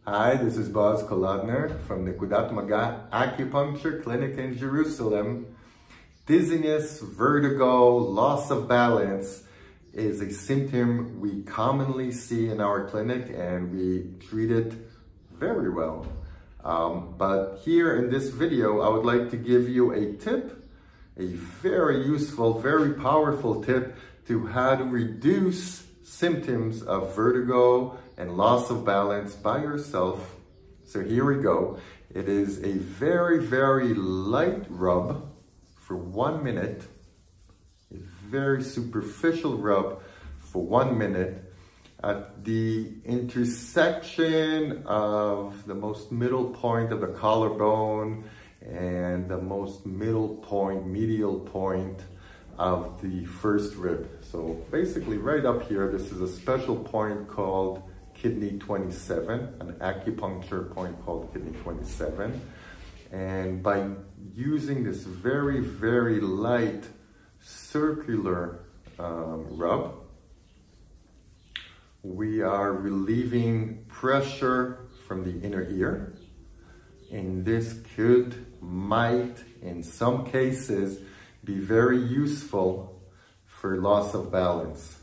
Hi, this is Boaz Kolodner from Nekudat Maga Acupuncture Clinic in Jerusalem. Dizziness, vertigo, loss of balance is a symptom we commonly see in our clinic and we treat it very well. But here in this video, I would like to give you a tip, a very useful, very powerful tip to how to reduce symptoms of vertigo and loss of balance by yourself. So here we go. It is a very, very light rub for 1 minute, a very superficial rub for 1 minute at the intersection of the most middle point of the collarbone and the most middle point, medial point of the first rib. So basically right up here, this is a special point called kidney 27, an acupuncture point called kidney 27. And by using this very, very light circular rub, we are relieving pressure from the inner ear. And this might, in some cases, be very useful for loss of balance.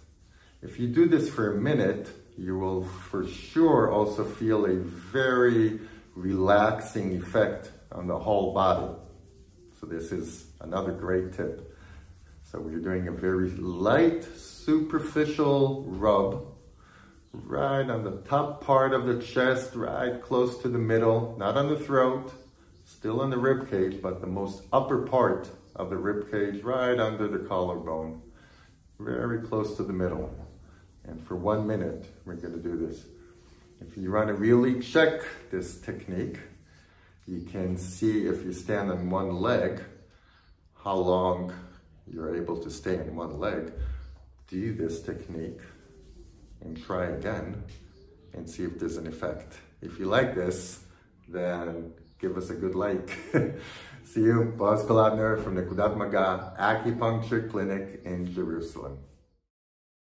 If you do this for a minute, you will for sure also feel a very relaxing effect on the whole body. So this is another great tip. So we're doing a very light, superficial rub right on the top part of the chest, right close to the middle, not on the throat, still on the rib cage, but the most upper part of the rib cage, right under the collarbone, very close to the middle. And for 1 minute, we're going to do this. If you want to really check this technique, you can see if you stand on one leg, how long you're able to stay in one leg. Do this technique and try again and see if there's an effect. If you like this, then give us a good like. See you, Boaz Kolodner from Nekudat Maga Acupuncture Clinic in Jerusalem.